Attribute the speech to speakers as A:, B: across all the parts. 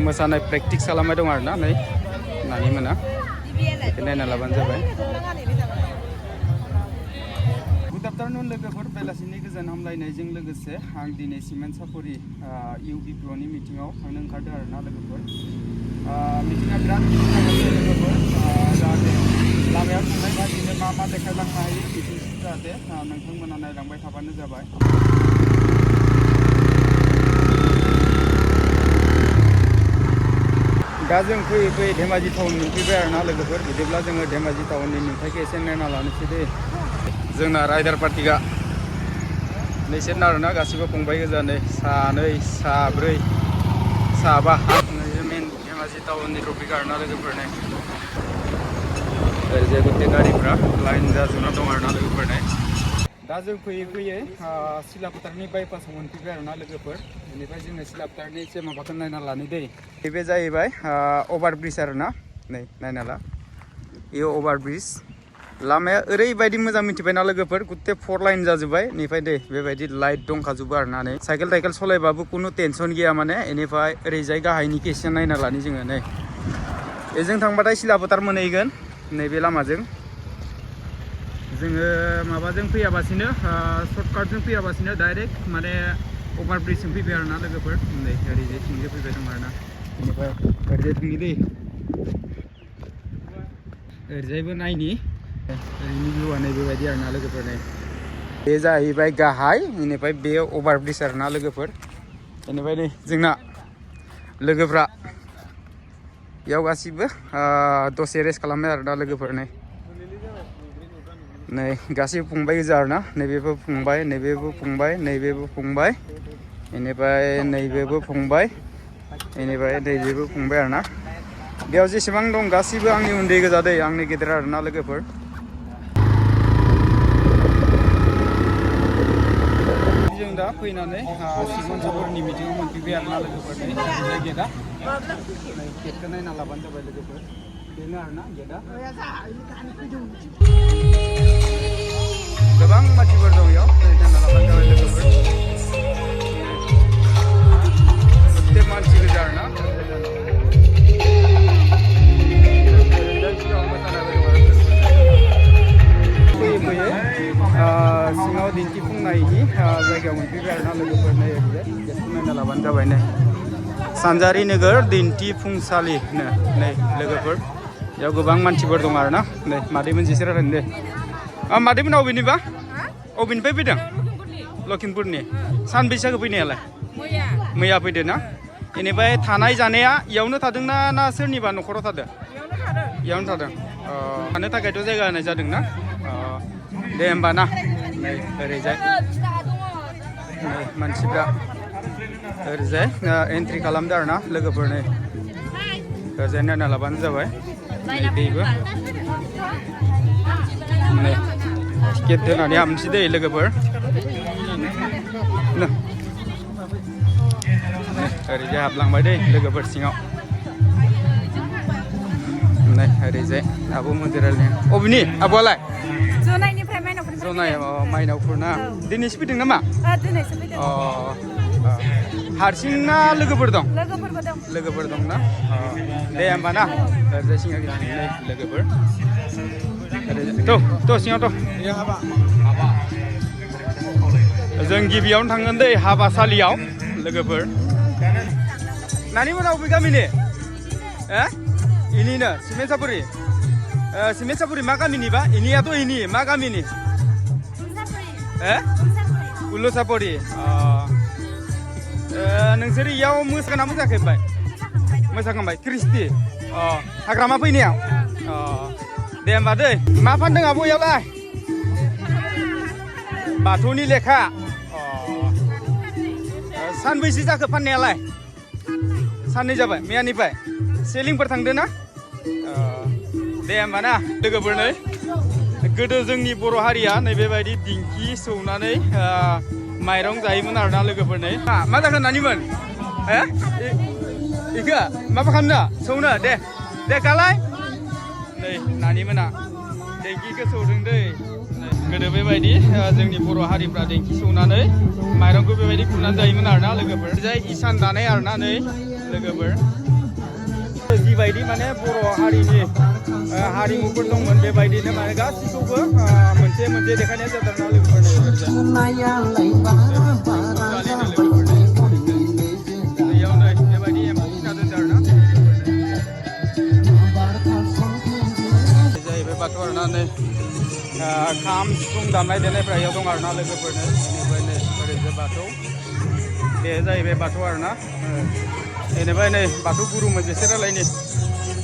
A: मोसानाय प्रेक्टिस खालामबाय दं आरोना नै नानि मोना बेखौ नायना लाबानो जाबाय। गुड आफ्टारनुन लोगोफोर, बेलासिनि गोजोन हामलायनायजों लोगोसे आं दिनै सिमेन्ट सापरि UBPOनि मिटिङाव थांनो ओंखारदों आरोना लोगोफोर। मिटिङा बिराद लोगोफोर, जाहाथे लामायाव थांनाय बादिनो मा मा देखायलांनो हायो बिदिनो जाहाथे नोंथांमोना नायलांबाय थाबानो जाबाय। दा जों फैयै फैयै धेमाजि टाउन मोनफैबाय आरोना लोगोफोर। बिदिब्ला जोङो धेमाजि टाउननि नुथायखौ एसे नायना लानोसै दे। जोंना राइडार पार्टिया नैसोरना आरोना गासिबो फंबाय गोजा नै सानै साब्रै साबा मेन धेमाजि टाउननि टपिक आरोना लोगोफोर। नै ओरैजाय गथे गारिफ्रा लाइन जाजोबना दं आरोना लोगोफोर। नै दा जों फैयै फैयै सिलाफोथारनि बाइपासाव मोनफैबाय आरोना लोगोफोर। बेनिफ्राय जोङो सिलाफोथारनि एसे माबाखौ नायना लानो दै। बे जाहैबाय अभार ब्रिज आरोना। नै नायना ला, बेयो अभार ब्रिज। लामाया ओरैबायदि मोजां मिथिबायना लोगोफोर, गुथे 4 लाइन जाजोब्बाय। बेनिफ्राय दे बेबायदि लाइट दंखाजोबो आरोना। नै साइकेल थाइकेल सलायबाबो खुनु टेनसन गैया माने। बेनिफ्राय ओरैजाय गाहायनिखौ एसे नायना लानि जोङो। नै बेजों थांबाथाय सिलाफोथार मोनहैगोन नैबे लामाजों। जोङो माबाजों फैयाबासिनो सर्टकाटजों फैयाबासिनो डाइरेक्ट माने अभार ब्रिजजों फैबाय आरोना लोगोफोर। नै ओरैजाय थिंजों फैबाय दं आरोना। बेनिफ्राय ओरैजाय थांनि दै, ओरैजायबो नायनि ओरैनि भिउआ नै बेबायदि आरोना लोगोफोर। नै बे जाहैबाय गाहाय, बेनिफ्राय बे अभार ब्रिज आरोना लोगोफोर। बेनिफ्राय नै जोंना लोगोफ्रा बेयाव गासिबो दसे रेस्ट खालामबाय आरोना लोगोफोर। नै गासिबो फंबाय गोजा आरोना। नैबेबो फंबाय, नैबेबो फंबाय, नैबेबो फंबाय, बेनिफ्राय नैबेबो फंबाय, बेनिफ्राय नैबेबो फंबाय आरोना। बेयाव जेसेबां दं गासिबो आंनि उन्दै गोजा दै, आंनि गेदेर आरोना लोगोफोर। जों दा फैनानै सिमेन्ट सापरिनि मिटिङाव मोनफैबाय आरोना लोगोफोर। नै ओरैजाय गेटआ, गेटखौ नायना लाबानो जाबाय लोगोफोर। बेनो आरोना गेटआ। गोबां मानसिफोर दं बेयाव, नायना लाबानो जाबाय लोगोफोर। प्रत्येक मानसि गोजा आरोना। फैयै फैयै सिङाव दिन्थिफुंनायनि जायगायाव मोनफैबाय आरोना लोगोफोर। नै ओरैजाय गेटखौ नायना लाबानो जाबाय। नै सानजारि नोगोर दिन्थिफुंसालि नै लोगोफोर। बेयाव गोबां मानसिफोर दं आरोना। नै मादैमोन जेसे रायलायनो दे। मादैमोना अबेनिबा अबेनिफ्राय फैदों? लखिमपुरनि। सानबैसे फैनायालाय? मैया फैदो ना? बेनिफ्राय थानाय जानाया इयावनो थादोंना ना सोरनिबा न'खराव थादों? इयावनो थादों। थानो थाखायथ' जायगा होनाय जादों ना? दे होमबा ना। नै ओरैजाय मानसिफ्रा ओरैजाय एन्ट्रि खालामदो आरोना लोगोफोर। नै ओरैजाय नायना लाबानो जाबाय। नै बेबो नै टिकेट होनानै हाबनोसै दै लोगोफोर। ओरैजाय हाबलांबाय दै लोगोफोर सिङाव। नै ओरैजाय आब' मोनजों रायलायनाया। अबेनि आब'आलाय?
B: जनाइनिफ्राय माइनावफोरनिफ्राय।
A: जनाइ माइनावफोर ना? दिनैसो फैदों नामा?
B: दिनैसो फैदों।
A: हारसिं ना लोगोफोर दं?
B: लोगोफोरबो दं।
A: लोगोफोर दं ना? दे होमबा ना। ओरैजाय सिङाव नै लोगोफोर। थ' सिङाव थ'। जों गिबियावनो थांगोन दै हाबासालियाव लोगोफोर। नानि मोना अबे गामिनि? इनिनो सिमेन्ट सापरि। सिमेन्ट सापरि मा गामिनिबा? इनियाथ' इनि मा गामिनि? उल्लुसापरि। नोंसोर इयाव मोसागोना मोसायाखै ओमफ्राय? मोसाखांबाय। क्रिस्टि हाग्रामा फैनायाव? दे होमबा दै। मा फानदों आब' इयावलाय? बाथौनि लेखा। सानबैसे जाखो फाननायालाय? साननै जाबाय मैयानिफ्राय। सेलिंफोर थांदो ना? दे होमबा ना लोगोफोर। नै गोदो जोंनि बर' हारिया नैबेबायदि दिंखि सौनानै माइरं जायोमोन आरोना लोगोफोर। नै मा जाखो नानिमोन? इखो माबा खालामनो सौनो? दे गालाय। नै नानिमोना देंखिखौ सौदों दै। गोदो बेबायदि जोंनि बर' हारिफ्रा देंखि सौनानै माइरंखौ बेबायदि खुरनानै जायोमोन आरोना लोगोफोर। जाय इसान दानाय आरोना नै लोगोफोर। जिबायदि माने बर' हारिनि हारिमुफोर दंमोन बेबायदिनो माने गासिखौबो मोनसे मोनसे देखायनाय जादों ना लोगोफोरनो बेयाव नै बेबायदि एम्फौ फिना दोनदों आरोना जाहैबाय बाथौ आरोना नै खाम सिफुं दामनाय देनायफ्रा इयाव दं आरोना लोगोफोरनो बेनिफ्राय नै ओरैजाय बाथौ बे जाहैबाय बाथौ आरोना बेनिफ्राय नै बाथौ गुरु मोनसेसो रायलायनि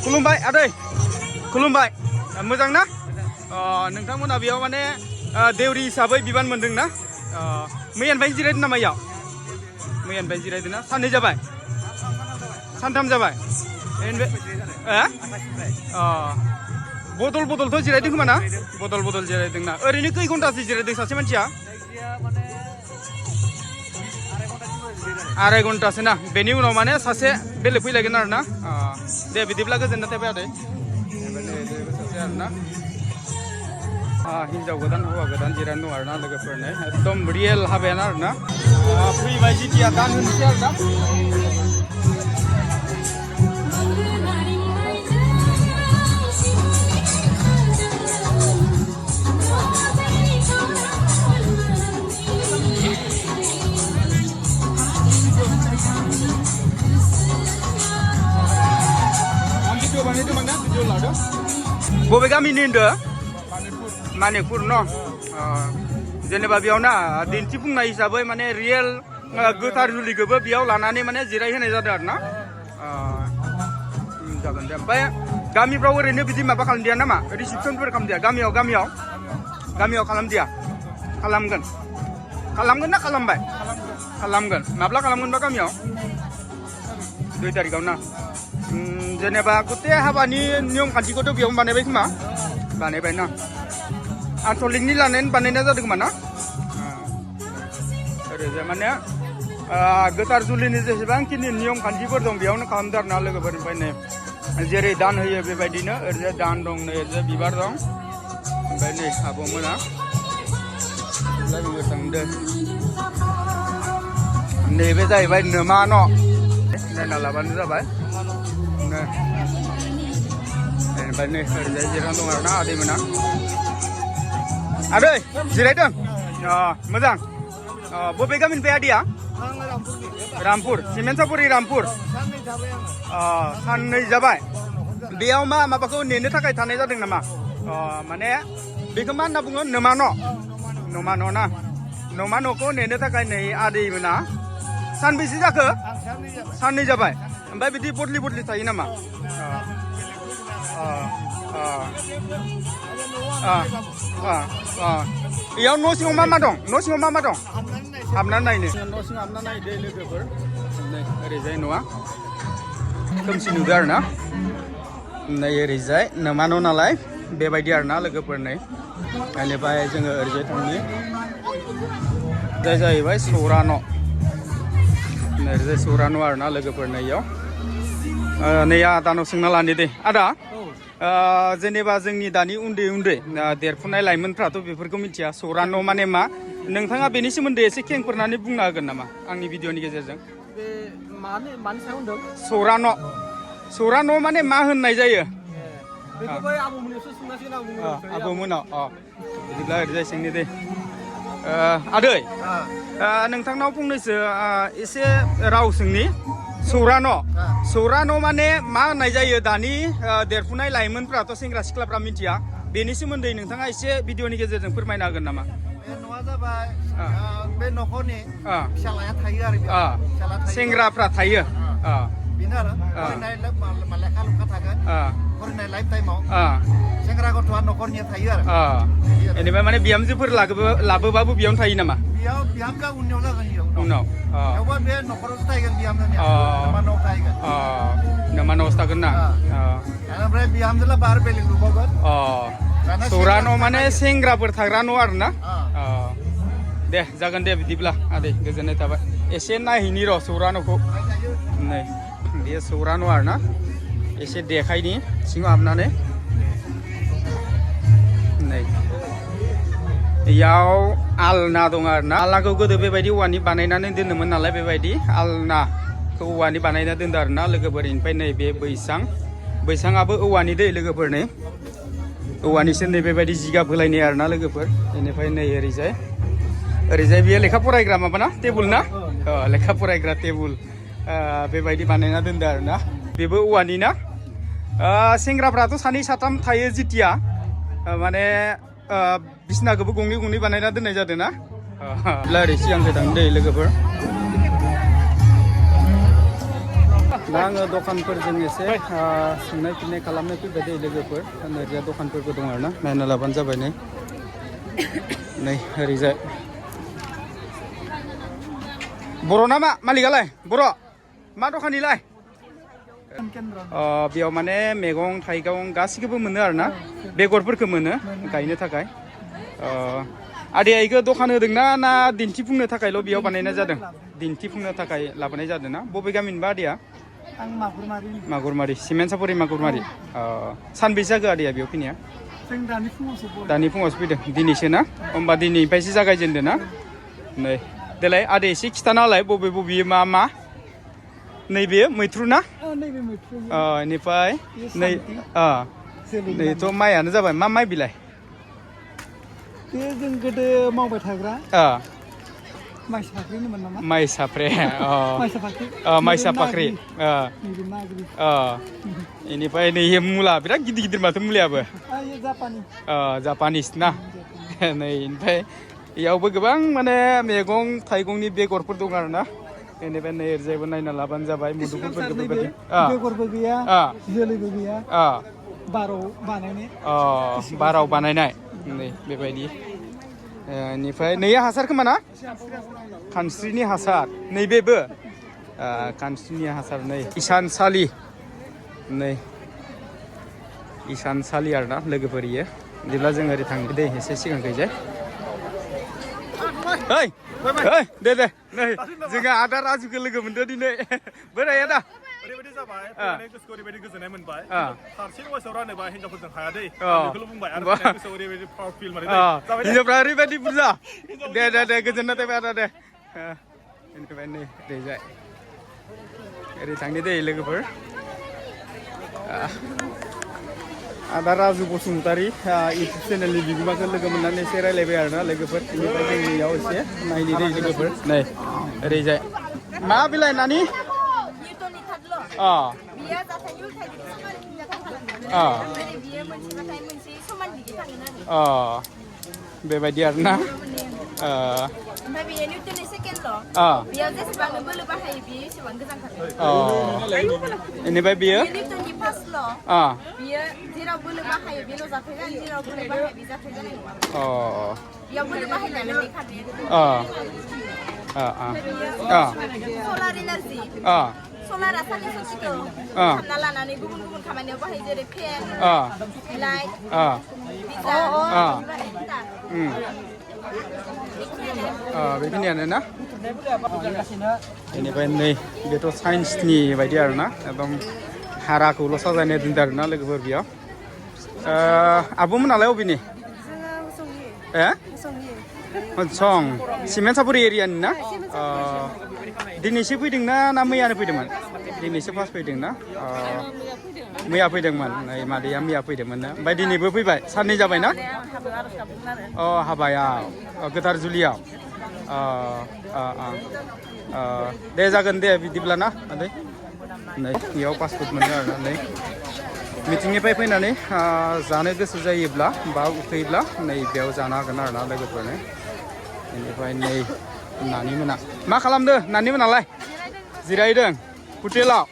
A: खुलुमबाय आदै खुलुमबाय मोजां ना नोंथांमोना बेयाव माने देउरि हिसाबै बिबान मोनदों ना मैयानिफ्राय जिरायदों नामा इयाव मैयानिफ्राय जिरायदों ना साननै जाबाय सानथाम जाबाय बदल बदलथ' जिरायदों खोमा ना बदल बदल जिरायदों ना ओरैनो खै घन्टासो जिरायदों सासे मानसिया आराय घन्टासो ना बेनि उनाव माने सासे बेलेग फैलायगोन आरो ना दे बिदिब्ला गोजोननाय थाबाय आदै सासे आरो ना हिन्जाव गोदान हौवा गोदान जिरायना दं आरोना लोगोफोरनो एकदम रियेल हाबायानो आरोना फैबाय जिथिया दान होनोसै आरोना बबे गामिनि होनदों मानिकपुर न जेनेबा बेयावना दिन्थिफुंनाय हिसाबै माने रियेल गोथार जुलिखौबो बेयाव लानानै माने जिरायहोनाय जादों आरो ना जागोन दे ओमफ्राय गामिफ्राव ओरैनो बिदि माबा खालामदिया नामा रिसिपसनफोर खालामदिया गामियाव खालामदिया खालामगोन ना खालामबाय खालामगोन माब्ला खालामगोनबा गामियाव 2 तारिखआव ना जेनेबा गते हाबानि नियम खान्थिखौथ' बेयाव बानायबाय खोमा बानायबाय ना आनसलिकनि लानानै बानायनाय जादों खोमा ना ओरैजाय माने गोथार जुलिनि जेसेबांखिनि नियम खान्थिफोर दं बेयावनो खालामदों आरोना लोगोफोरनिफ्राय नै जेरै दान होयो बेबायदिनो ओरैजाय दान दं नै ओरैजाय बिबार दं ओमफ्राय नै आब'मोना लोगो थांदों नैबे जाहैबाय नोमा न' नायना लाबानो जाबाय ओमफ्राय नै ओरैजाय जिरायना दं आरोना आदैमोना आदै जिरायदों मोजां बबे गामिनिफ्राय आदैया रामपुर सिमेन्सापुरि रामपुर साननै जाबाय बेयाव माबाखौ नेनो थाखाय थानाय जादों नामा माने बेखौ मा होनना बुङो नोमा न' ना न'मा न'खौ नेनो थाखाय नै आदैमोना सानबेसे जाखो साननै जाबाय ओमफ्राय बिदि बदलि थायो नामा इयाव न' सिङाव मा दं हाबनानै नायनो न' सिङाव हाबनानै नायदो लोगोफोर नै ओरैजाय न'आ खोमसि नुदो आरो ना नै ओरैजाय नोमा न' नालाय बेबायदि आरो ना लोगोफोर नै बेनिफ्राय जोङो ओरैजाय थांनि जाय जाहैबाय सौरा न' ओरैजाय सौरा न' आरो ना लोगोफोर नै इयाव नै आदानाव सोंना लानि दे आदा जेनेबा जोंनि दानि उन्दै देरफुनाय लाइमोनफ्राथ' बेफोरखौ मिथिया सौरा न' माने मा नोंथाङा बेनि सोमोन्दै एसे खेंफोरनानै बुंनो हागोन नामा आंनि भिडिअनि गेजेरजं सौरा न' माने मा होननाय जायो आबौमोनाव बिदिब्ला ओरैजाय सोंनि दे आदै नोंथांनाव फंनैसो एसे राव सोंनि सौरा न' माने मा होननाय जायो दानि देरफुनाय लाइमोनफ्राथ' सेंग्रा सिख्लाफ्रा मिथिया बेनि सोमोन्दै नोंथाङा एसे भिडिअनि गेजेरजों फोरमायनो हागोन नामा
C: बे न'आ जाबाय बे न'खरनि फिसालाया थायो आरो
A: सेंग्राफ्रा थायो
C: बेनो आरो फरायनाय लेखा लुखा थागोन फरायनाय लाइफ टाइमाव सेंग्रा गथ'आ न'खरनिया थायो आरो
A: बेनिफ्राय माने बिहामजोफोर लाबोबाबो बेयावनो थायो नामा
C: बेयाव बिहामजोआ उनाव जागोन
A: उनाव
C: बेयावबो बे न'खरावसो थाहैगोन बिहामजोनिया न'मा न'आव थाहैगोन
A: नोमा न'आवसो थागोन ना
C: ओमफ्राय बिहामजोला बार बेलेग लुबावगोन
A: सौरा न' माने सेंग्राफोर थाग्रा न' आरो ना दे जागोन दे बिदिब्ला आदै गोजोननाय थाबाय एसे नायहैनि र' सौरा न'खौ नै बे सौरा न' आरो ना एसे देखायनि सिङाव हाबनानै नै इयाव आलना दं आरो ना आलनाखौ गोदो बेबायदि औवानि बानायनानै दोनोमोन नालाय बेबायदि आलनाखौ औवानि बानायना दोनदों आरो ना लोगोफोर ओमफ्राय नै बे बैसां बैसाङाबो औवानि दै लोगोफोर नै औवानिसो नै बेबायदि जिगाब होलायनाय आरोना लोगोफोर बेनिफ्राय नै ओरैजाय बेयो लेखा फरायग्रा माबाना टेबुल ना लेखा फरायग्रा टेबुल बेबायदि बानायना दोनदो आरोना बेबो औवानि ना सेंग्राफ्राथ' सानै साथाम थायो जितिया माने बिसनाखौबो गंनै गंनै बानायना दोननाय जादों ना ओरै सिगांखौ थांनो दै लोगोफोर दा आङो दखानफोरजों एसे सोंनाय फिन्नाय खालामनो फैबाय दै लोगोफोर ओरैजा दखानफोरबो दं आरोना नायना लाबानो जाबाय नै ओरैजाय बर' नामा मालिकालाय बर' मा दखानिलाय बेयाव माने मैगं थाइगं गासिखौबो मोनो आरोना बेगरफोरखौ मोनो गायनो थाखाय आदैया इखौ दखान होदोंना ना दिन्थिफुंनो थाखायल' बेयाव बानायनाय जादों दिन्थिफुंनो थाखाय लाबोनाय जादों ना बबे गामिनिबा आदैया
C: आं
A: मागुरमारि सिमेन्ट सापरि मागुरमारि सानबेसे जाखो आदैया बेयाव फैनाया
C: जों
A: दानि फुङावसो फैदों दिनैसो ना होमबा दिनैनिफ्रायसो जागायजेनदों ना नै देलाय आदै एसे खिथाना होलाय बबे मा नैबे मैथ्रु ना बेनिफ्राय नैथ' माइयानो जाबाय मा माइ बिलाय
C: बे जों गोदो मावबाय थाग्रा माइसाफ्रिनोमोन नामा
A: माइसाफ्रे माइसाफाख्रि बेनिफ्राय नै मुला बिराद गिदिर गिदिर माथो मुलायाबो जापानिस ना नै ओमफ्राय इयावबो गोबां माने मैगं थाइगंनि बेगरफोर दं आरोना बेनिफ्राय नै ओरैजायबो नायना लाबानो जाबाय मुदुफुलफोरखौ बेबायदि
C: बेगरबो गैया जोलैबो गैया
A: बाराव बानायनाय नै बेबायदि बेनिफ्राय नैया हासार खोमा ना खानस्रिनि हासार नैबेबो खानस्रिनि हासार नै इसानसालि आरोना लोगोफोर इयो बिदिब्ला जों ओरै थांदो दे एसे सिगांखैजाय दे नै जोंहा आदा राजुखौ लोगो मोनदो दिनै बोराय आदा
D: ओरैबायदि जाबाय गोसोखौ ओरैबायदि गोजोननाय मोनबाय फारसेनि वयसआव रानोबा हिनजावफोरजों हाया दै बेखौल' बुंबाय आरो गोसोआव ओरैबायदि प्राउड फिल माने
A: हिनजावफ्रा ओरैबायदि बुरजा दे गोजोननाय थाबाय आदा दे बेनिफ्राय नै ओरैजाय ओरै थांनि दै लोगोफोर आदा राजु बसुमतारी इउटुब चेनेलनि बिगोमाखौ लोगो मोननानै एसे रायलायबाय आरोना लोगोफोर बेनिफ्राय जोंनियाव एसे नायनि दै लोगोफोर नै ओरैजाय मा बिलाइ नानि बेबायदि आरोना बेनिफ्राय बेयो
B: सलारा साननि ससेखौ खालामना लानानै गुबुन गुबुन खामानियाव बाहायो जेरै फेन लाइट
A: बेखिनियानो ना बेनिफ्राय नै बेथ' साइन्सनि बायदि आरोना एकदम हाराखौल' साजायनाय दोनदों आरोना लोगोफोर बेयाव आब'मोनालाय अबेनि सं सिमेन्ट सापरि एरियानि ना दिनैसो फैदोंना ना मैयानो फैदोंमोन दिनैसो फार्स्ट फैदों ना मैया फैदोंमोन नै मादैया मैया फैदोंमोन ना ओमफ्राय दिनैबो फैबाय साननै जाबाय ना हाबायाव गोथार जुलियाव दे जागोन दे बिदिब्ला ना आदै नै बेयाव पासपोर्ट मोनो आरोना नै मिटिंनिफ्राय फैनानै जानो गोसो जायोब्ला बा उखैब्ला नै बेयाव जानो हागोन आरोना लोगोफोरनो बेनिफ्राय नै नानि मोना मा खालामदों नानि मोनालाय जिरायदों हटेलाव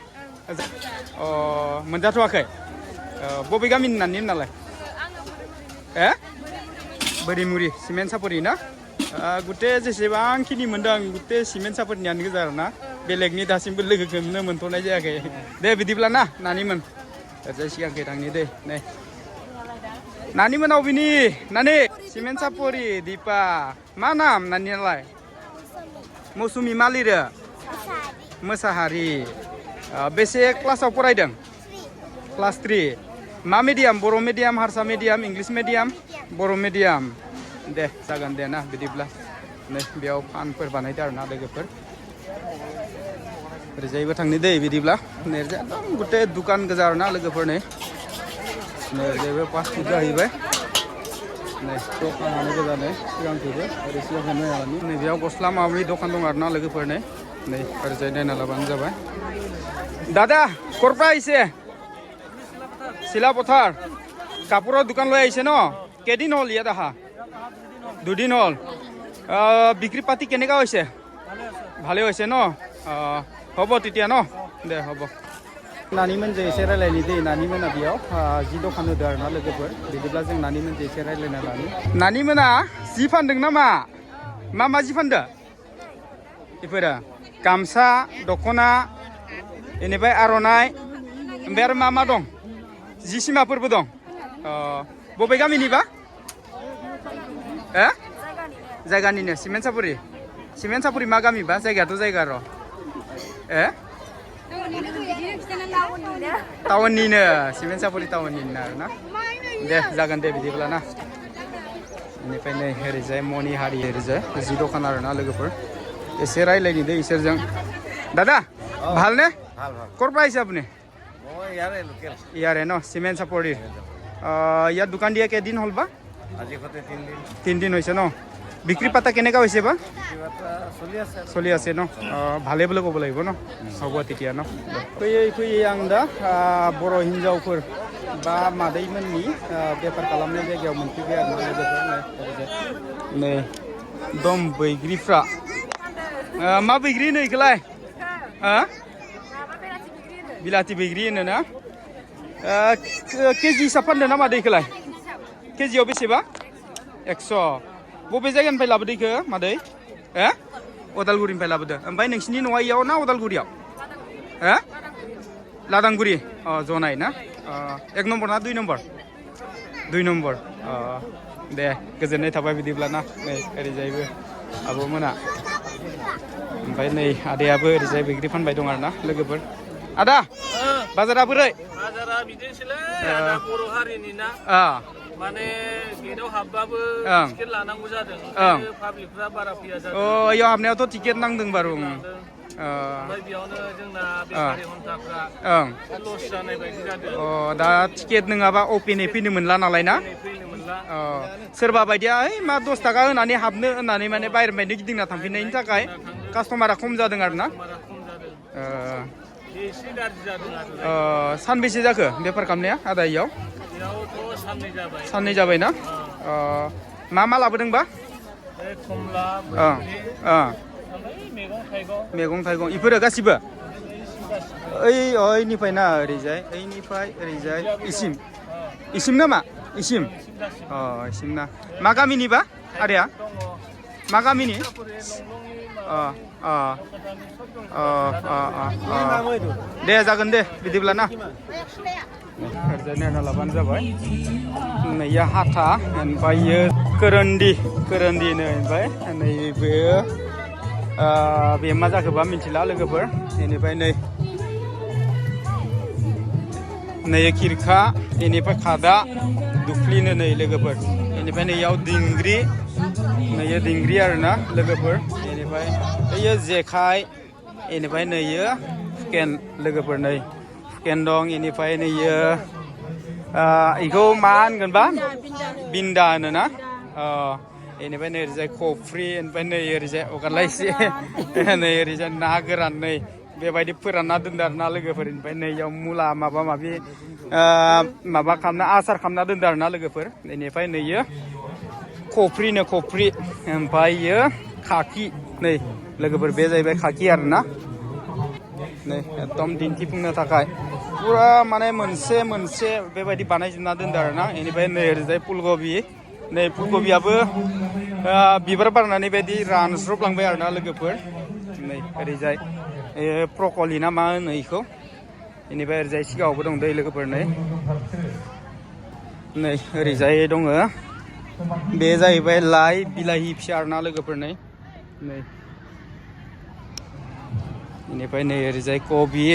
A: मोनजाथ'वाखै बबे गामिनि नानि मोनालाय बोरिमुरि सिमेन्ट सापरि ना गुटे जेसेबांखिनि मोनदों आं गुटे सिमेन्ट सापरिनियानो गोजा आरोना बेलेगनि दासिमबो लोगोखौनो मोनथ'नाय जायाखै दे बिदिब्ला ना नानिमोन ओरैजाय सिगांखै थांनि दे नै नानिमोन अबेनि नानि सिमेन्ट सापरि दिपा मा नाम नानियालाय मौसुमि मा लिरो मोसाहारि बेसे क्लासाव फरायदों क्लास 3 मा मिडियाम बर' मिडियाम हारसा मिडियाम इंलिस मिडियाम बर' मिडियाम दे जागोन दे ना बिदिब्ला नै बेयाव फानफोर बानायदो आरोना लोगोफोर ओरैजायबो थांनि दै बिदिब्ला ओरैजाय एकदम गुथे दुकान गोजा आरोना लोगोफोर नै ओरैजायबो फास्ट फुड जाहैबाय नै दखानानो गोजा नै सिगांखैबो ओरै सिगां नायनानै नैबेयाव गस्ला माबा माबि दखान दं आरोना लोगोफोर नै ओरैजाय नायना लाबानो जाबाय दादा करपा आइसे চিলা পথাৰ কাপোৰৰ দোকান লৈ আহিছে ন কেইদিন হ'ল ইয়াত আহা দুদিন হ'ল বিক্ৰী পাতি কেনেকুৱা হৈছে ভালে হৈছে ন হ'ব তেতিয়া ন দে হ'ব नानीमोनजों एसे रायलायनि दै नानीमोना बेयाव जि दखान होदों आरोना लोगोफोर बिदिब्ला जों नानीमोनजों एसे रायलायना लानि नानीमोना जि फानदों नामा मा जि फानदो बेफोरो गामसा दख'ना बेनिफ्राय आर'नाइ ओमफ्राय आरो मा दं जि सिमाफोरबो दं बबे गामिनिबा जायगानिनो सिमेन्ट सापुरि मा गामिबा जायगायाथ' जायगा र' टाउननिनो सिमेन्ट सापुरि टाउननिनो आरोना दे जागोन दे बिदिब्ला ना बेनिफ्राय नै ओरैजाय मनि हारि ओरैजाय जि दखान आरोना लोगोफोर एसे रायलायनि दे इसोरजों दादा ভাল নে ক'ৰ পৰা আহিছে আপুনি ইয়াৰে ন চিমেণ্ট চাপৰি ইয়াত দোকান দিয়া কেইদিন হ'ল বা
C: আজি কতে
A: 3 দিন হৈছে ন বিক্ৰী পাতা কেনেকুৱা হৈছে বা চলি আছে ন ভালে বুলি ক'ব লাগিব ন হ'ব তেতিয়া ন फैयै आं दा बर' हिन्जावफोर बा मादैमोननि बेफार खालामनाय जायगायाव मोनफैबाय आरोना लोगोफोर नै दम बैग्रिफ्रा मा बैग्रि होनो इखौलाय बिलाथि बैग्रि होनो ना केजि हिसाब फानदों ना मादै इखौलाय केजियाव बेसेबा 100 बबे जायगानिफ्राय लाबोदो इखो मादै अदालगुरिनिफ्राय लाबोदो ओमफ्राय नोंसिनि न'आ इयाव ना अदालगुरियाव लादांगुरि जनाय ना 1 नम्बर ना 2 नम्बर 2 नम्बर दे गोजोननाय थाबाय बिदिब्ला ना नै ओरैजायबो आब'मोना ओमफ्राय नै आदायाबो ओरैजाय बैग्रि फानबाय दं आरोना लोगोफोर आदा बाजारा बोरै
E: बाजारा बिदिनोसैलै बर' हारिनि ना माने गेटआव हाबबाबो टिकेट लानांगौ जादों पाब्लिकफ्रा बारा फैया जादों
A: इयाव हाबनायावथ' टिकेट नांदों बारु
E: ओमफ्राय बेयावनो जोंना बेफारि हन्थाफ्रा लस जानाय बायदि जादों
A: दा टिकेट नङाबा अपेनै फैनो मोनला नालाय ना
E: फैनो मोनला
A: सोरबा बायदिया मा 10 थाखा होनानै हाबनो होननानै माने बाहेरनिफ्रायनो गिदिंना थांफिननायनि थाखाय कास्टमारा खम जादों आरोना
E: एसे गाज्रि जादों आरो
A: सानबेसे जाखो बेफार खालामनाया आदा इयाव
E: बेयावथ'
A: साननै जाबाय ना मा लाबोदोंबा
E: खमला
A: मैगं थाइगं इफोरो गासिबो ओइनिफ्राय ना ओरैजाय ओरैजाय इसिम नामा इसिम ना मा गामिनिबा आदाया मा गामिनि दे जागोन दे बिदिब्ला ना ओरैजाय नायना लाबानो जाबाय नैया हाथा ओमफ्रायो कोरोन्दी नै ओमफ्राय नैबे बे मा जाखोबा मिथिला लोगोफोर बेनिफ्राय नै खिरखा बेनिफ्राय खादा दुख्लिनो नै लोगोफोर बेनिफ्राय नैयाव दिंग्रि आरोना लोगोफोर बेनिफ्राय बैयो जेखाइ बेनिफ्राय नैयो हुकेन लोगोफोर नै हुकेन दं बेनिफ्राय नैयो इखौ मा होनगोनबा बिन्दा होनोना बेनिफ्राय नै ओरैजाय खफ्रि ओमफ्राय नै ओरैजाय अगारलायसे नै ओरैजाय ना गोरान नै बेबायदि फोरानना दोनदो आरोना लोगोफोर ओमफ्राय नैयाव मुला माबा माबि माबा खालामना आसार खालामना दोनदो आरोना लोगोफोर बेनिफ्राय नैयो खफ्रि ओमफ्रायो खाखि नै लोगोफोर बे जाहैबाय खाखि आरोना नै एकदम दिन्थिफुंनो थाखाय पुरा माने मोनसे बेबायदि बानायजोबना दोनदो आरोना बेनिफ्राय नै ओरैजाय फुलकबि नै फुलकबियाबो बिबार बारनानै बायदि रानस्रबलांबाय आरोना लोगोफोर नै ओरैजाय प्रकलि ना मा होनो इखौ बेनिफ्राय ओरैजाय सिगाङावबो दं दै लोगोफोर नै ओरैजाय दङ बे जाहैबाय लाइ बिलाहि फिसा आरोना लोगोफोर नै बेनिफ्राय नै ओरैजाय कबि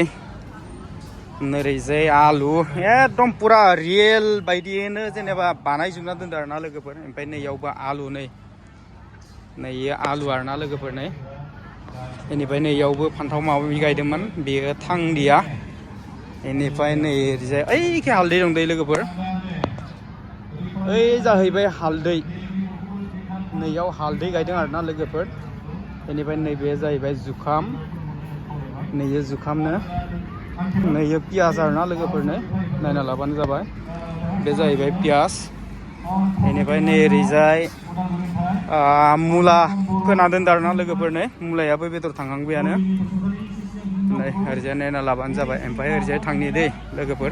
A: ओरैजाय आलु एकदम पुरा रियेल बायदियैनो जेनेबा बानायजोबना दोनदो आरोना लोगोफोर ओमफ्राय नैयावबो आलु नै आलु आरोना लोगोफोर नै बेनिफ्राय नैयावबो फान्थाव माबा माबि गायदोंमोन बेयो थांदिया बेनिफ्राय नै ओरैजाय ओइखे हालदै दं दै लोगोफोर ओइ जाहैबाय हालदै नैयाव हालदै गायदों आरोना लोगोफोर बेनिफ्राय नैबे जाहैबाय जुखाम नैयो जुखामनो नैयो पियाज आरोना लोगोफोरनो नायना लाबानो जाबाय बे जाहैबाय पियाज बेनिफ्राय नै ओरैजाय मुला फोना दोनदों आरोना लोगोफोरनो मुलायाबो बेदर थांहांबायानो नै ओरैजाय नायना लाबानो जाबाय ओमफ्राय ओरैजाय थांनि दै लोगोफोर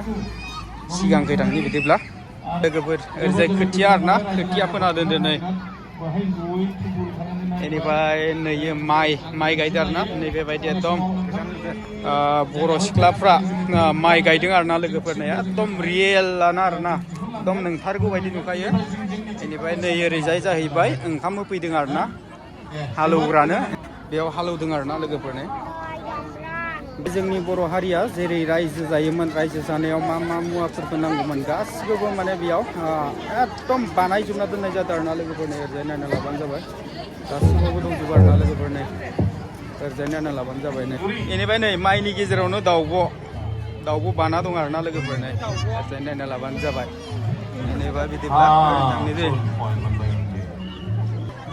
A: सिगांखै थांनि बिदिब्ला लोगोफोर ओरैजाय खोथिया आरोना खोथिया फोना दोनदो नै बेनिफ्राय नैयो माइ गायदों आरोना नैबेबायदि एकदम बर' सिख्लाफ्रा माइ गायदों आरोना लोगोफोरनो एकदम रियेलानो आरोना एकदम नोंथारगौ बायदि नुखायो बेनिफ्राय नै ओरैजाय जाहैबाय ओंखाम होफैदों आरोना हालौग्रानो बेयाव हालौदों आरोना लोगोफोरनो जोंनि बर' हारिया जेरै रायजो जायोमोन रायजो जानायाव मा मा मुवाफोरखौ नांगौमोन गासिबो माने बेयाव एकदम बानायजोबना दोननाय जादों आरोना लोगोफोरनो ओरैजाय नायना लाबानो जाबाय गासिबावबो दंजोबो आरोना लोगोफोरनो ओरैजाय नायना लाबानो जाबाय नै बेनिफ्राय नै माइनि गेजेरावनो दाउब' बाना दं आरोना लोगोफोरनो ओरैजाय नायना लाबानो जाबाय जेनेबा बिदिब्ला थांनि दै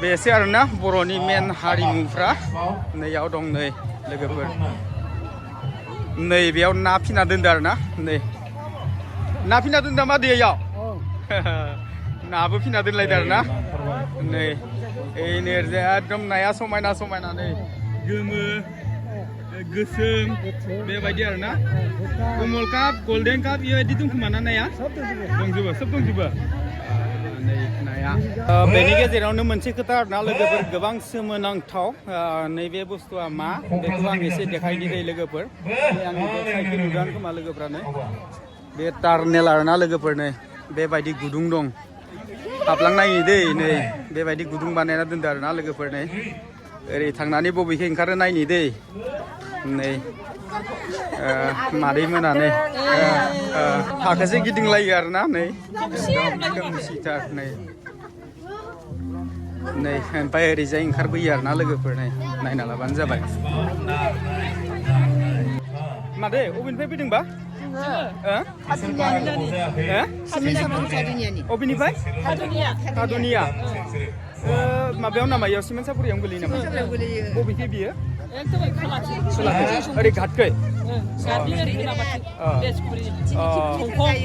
A: बेसो आरोना बर'नि मेन हारिमुफ्रा नैयाव दं नै लोगोफोर नै बेयाव ना फिना दोनदो आरोना नै ना फिना दोनदो मा दैयाव नाबो फिना दोनलायदो आरोना नै ओरैजाय एकदम नाया समायना नै गोमो गोसोम बेबायदि आरोना कमल काप गल्डेन काप बेबायदि दंखोमा ना नाया दंजोबो सब दंजोबो नै नाया बेनि गेजेरावनो मोनसे खोथा आरोना लोगोफोर गोबां सोमोनांथाव नैबे बुस्थुआ मा बेखौ आं एसे देखायनि दै लोगोफोर आंनि बे साइकेल नुदों खोमा लोगोफ्रानो बे टार्नेल आरोना लोगोफोरनो बेबायदि गुदुं दं हाबलांनायनि दै नै बेबायदि गुदुं बानायना दोनदो आरोना लोगोफोरनो ओरै थांनानै बबेखै ओंखारो नायनि दै नै मादै मोना नै फाखोसे गिदिंलायो आरोना नै खोमसिथार नै ओमफ्राय ओरैजाय ओंखारबोयो आरोना लोगोफोर नै नायना लाबानो जाबाय मादै अबेनिफ्राय फैदोंबा अबेनिफ्राय हादनिया माबायाव नामा इयाव सिमेन्ट सापुरियावनो गोलैयो नामा बबेखै बियो ओरै घाटखै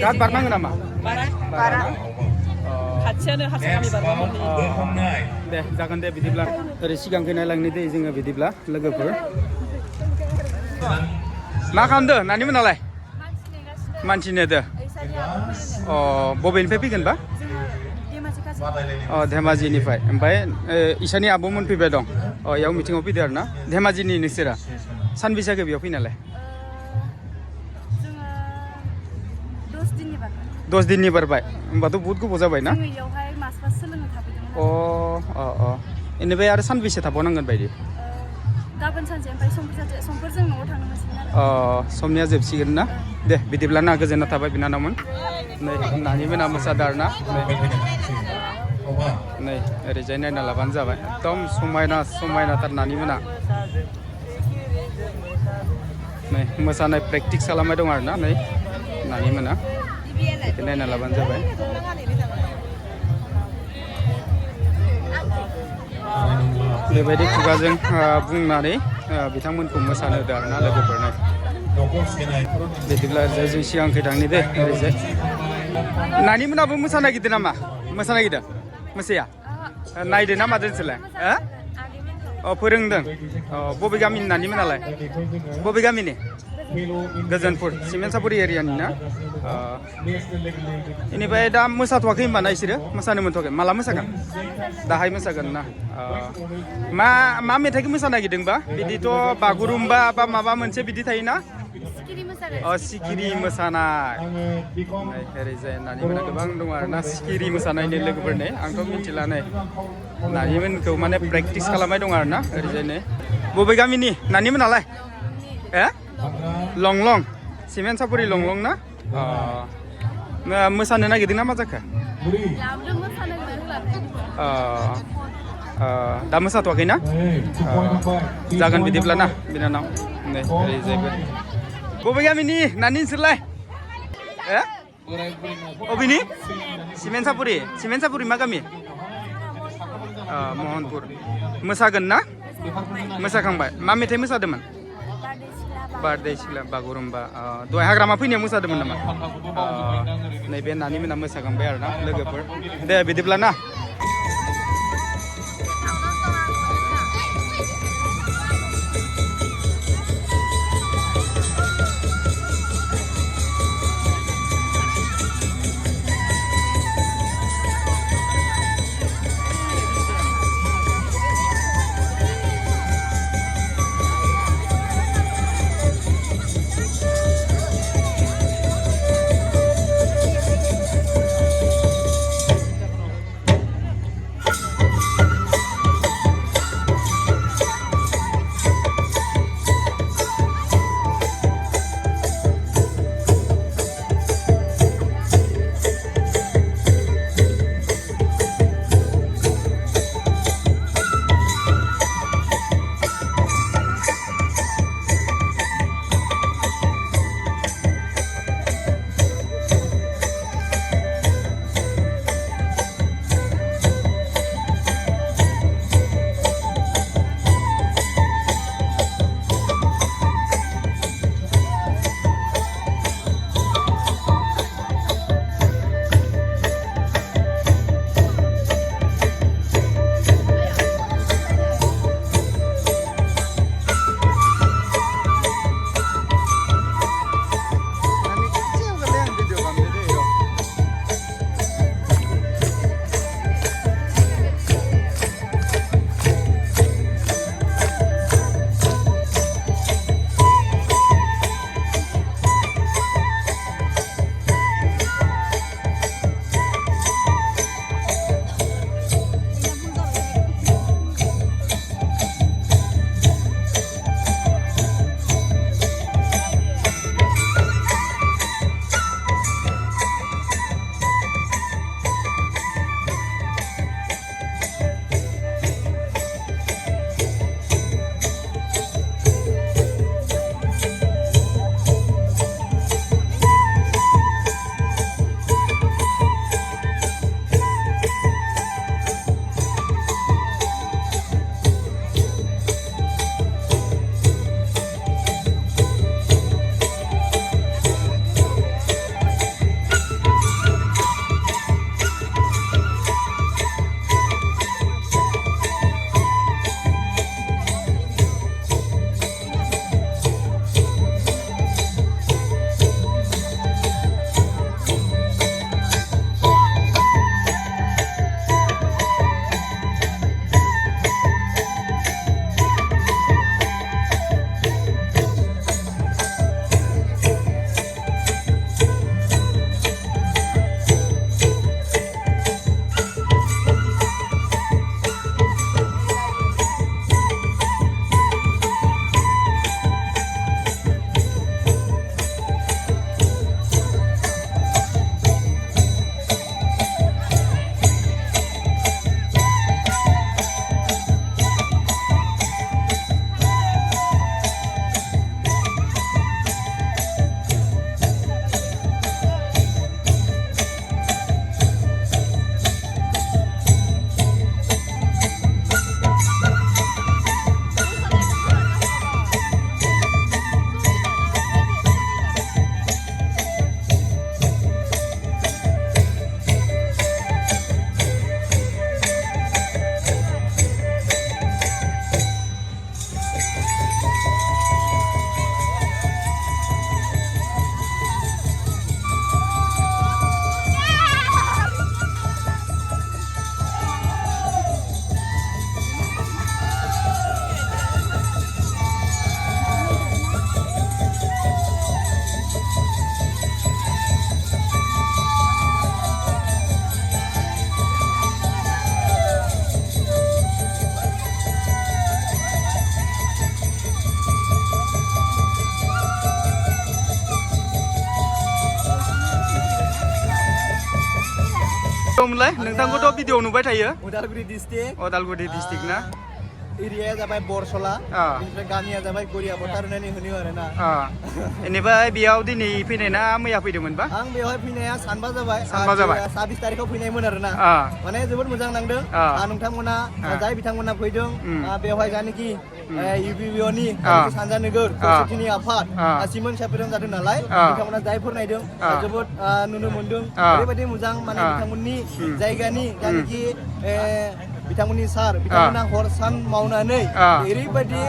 A: घाट बारनांगौ नामा दे जागोन दे बिदिब्ला ओरै सिगांखै नायलांनि दै जोङो बिदिब्ला लोगोफोर मा खालामदो नानि मोनालाय मानसि नेदो बबेनिफ्राय फैगोनबा धेमाजिनिफ्राय ओमफ्राय इसानि आब'मोन फैबाय दं इयाव मिटिङाव फैदो आरोना धेमाजिनि नोंसोरा सानबेसेखौ बेयाव फैनालाय 10 दिननि बारबाय होमबाथ' बहुत गोबाव जाबाय ना बेनिफ्राय आरो सानबेसे थाबावनांगोन बायदि
B: गाबोन सानसे ओमफ्राय समफोरजों न'आव थांनो मोनसिगोन
A: समनिया जोबसिगोन ना दे बिदिब्ला ना गोजोनना थाबाय बिनानावमोन नै नानि मोना मोसादो आरोना नै ओरैजाय नायना लाबानो जाबाय एकदम समायनाथार नानि मोना नै मोसानाय प्रेक्टिस खालामबाय दं आरोना नै नानि मोना बेखौ नायना लाबानो जाबाय बेबायदि खुगाजों बुंनानै बिथांमोनखौ मोसानो होदो आरोना लोगोफोरनो बिदिब्ला ओरैजाय जों सिगांखै थांनि दे ओरैजाय नानि मोनाबो मोसानो नागिरदों नामा मोसानो नागिरदों मोसाया नायदो ना मादो नोंसोरलाय फोरोंदों बबे गामिनि नानि मोनालाय बबे गामिनि गोजोनपुर सिमेन्ट सापुरि एरियानि ना बेनिफ्राय दा मोसाथ'वाखै होनबा ना इसोरो मोसानो मोनथ'वाखै माला मोसागोन दाहाय मोसागोन ना मा मेथाइखौ मोसानो नागिरदोंबा बिदिथ' बागुरुम्बा बा माबा मोनसे बिदि थायोना सिखिरि मोसानाय ओरैजाय नानिमोना गोबां दं आरोना सिखिरि मोसानायनि लोगोफोरनो आंथ' मिथिला नै नानिमोनखौ माने प्रेक्टिस खालामनाय दं आरोना ओरैजायनो बबे गामिनि नानिमोनालाय लंलं सिमेन्ट सापुरि लंलं ना मोसानो नागिरदों ना मा जाखो दा मोसाथ'वाखैना जागोन बिदिब्ला ना बिनानाव नै ओरैजायबो बबे गामिनि नानि नोंसोरलाय अबेनि सिमेन्ट सापुरि मा गामि महनपुर मोसागोन ना मोसाखांबाय मा मेथाइ मोसादोंमोन बारदै सिख्ला बागुरुम्बा दहाय हाग्रामा फैनायाव मोसादोंमोन नामा नैबे नानि मोना मोसाखांबाय आरो ना लोगोफोर दे बिदिब्ला ना दंमोनलाय नोंथांखौथ' भिडिअ नुबाय थायो
C: उदालगुरि डिस्ट्रिक्ट
A: अदालगुरि डिस्ट्रिक्ट ना
C: एरियाया जाबाय बरसला बेनिफ्राय गामिया जाबाय गरिया बोथार होननानै होनो आरोना
A: बेनिफ्राय बेयाव दिनै फैनाय ना मैया फैदोंमोनबा
C: आं बेवहाय फैनाया सानबा जाबाय 26 तारिखाव फैनायमोन आरोना माने जोबोद मोजां नांदों नोंथांमोना जाय बिथांमोना फैदों बेवहाय जानोखि इउबिबिअनि सानजा नोगोर खौसेथिनि आफाद सिमोन साफेरन जादों नालाय बिथांमोना जायफोर नायदों जोबोद नुनो मोनदों ओरैबायदि मोजां माने बिथांमोननि जायगानि जानोखि बिथांमोननि सार बिथांमोना हर सान मावनानै ओरैबायदि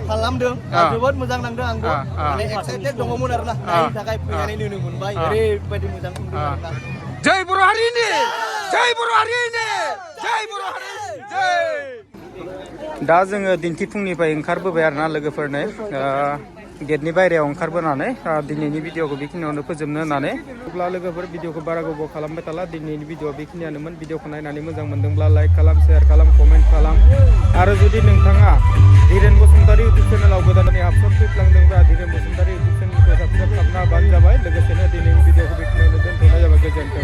C: खालामदों जोबोद मोजां नांदों आंबो माने एक्साइटेड दङमोन आरोना नायनो थाखाय फैनानै नुनो मोनबाय ओरैबायदि मोजां मोनदों आरोना
A: जय बर' हारिनि जय बर' हारिनि जय बर' हारिनि जय दा जोङो दिन्थिफुंनिफ्राय ओंखारबोबाय आरोना लोगोफोरनो गेटनि बायरायाव ओंखारबोनानै दिनैनि भिडिअखौ बेखिनियावनो फोजोबनो होननानै अब्ला लोगोफोर भिडिअखौ बारा गोबाव खालामबाय थाला दिनैनि भिडिअआ बेखिनियानोमोन भिडिअखौ नायनानै मोजां मोनदोंब्ला लाइक खालाम शेयार खालाम कमेन्ट खालाम आरो जुदि नोंथाङा धीरेन बसुमतारी इउटुब चेनेलाव गोदानै आपल'ड फैफ्लांदोंब्ला धीरेन बसुमतारी इउटुब चेनेलखौ साबस्क्राइब खालामना होबानो जाबाय लोगोसेनो दिनैनि भिडिअखौ बेखिनियावनो दोनथ'नाय जाबाय गोजोन्थों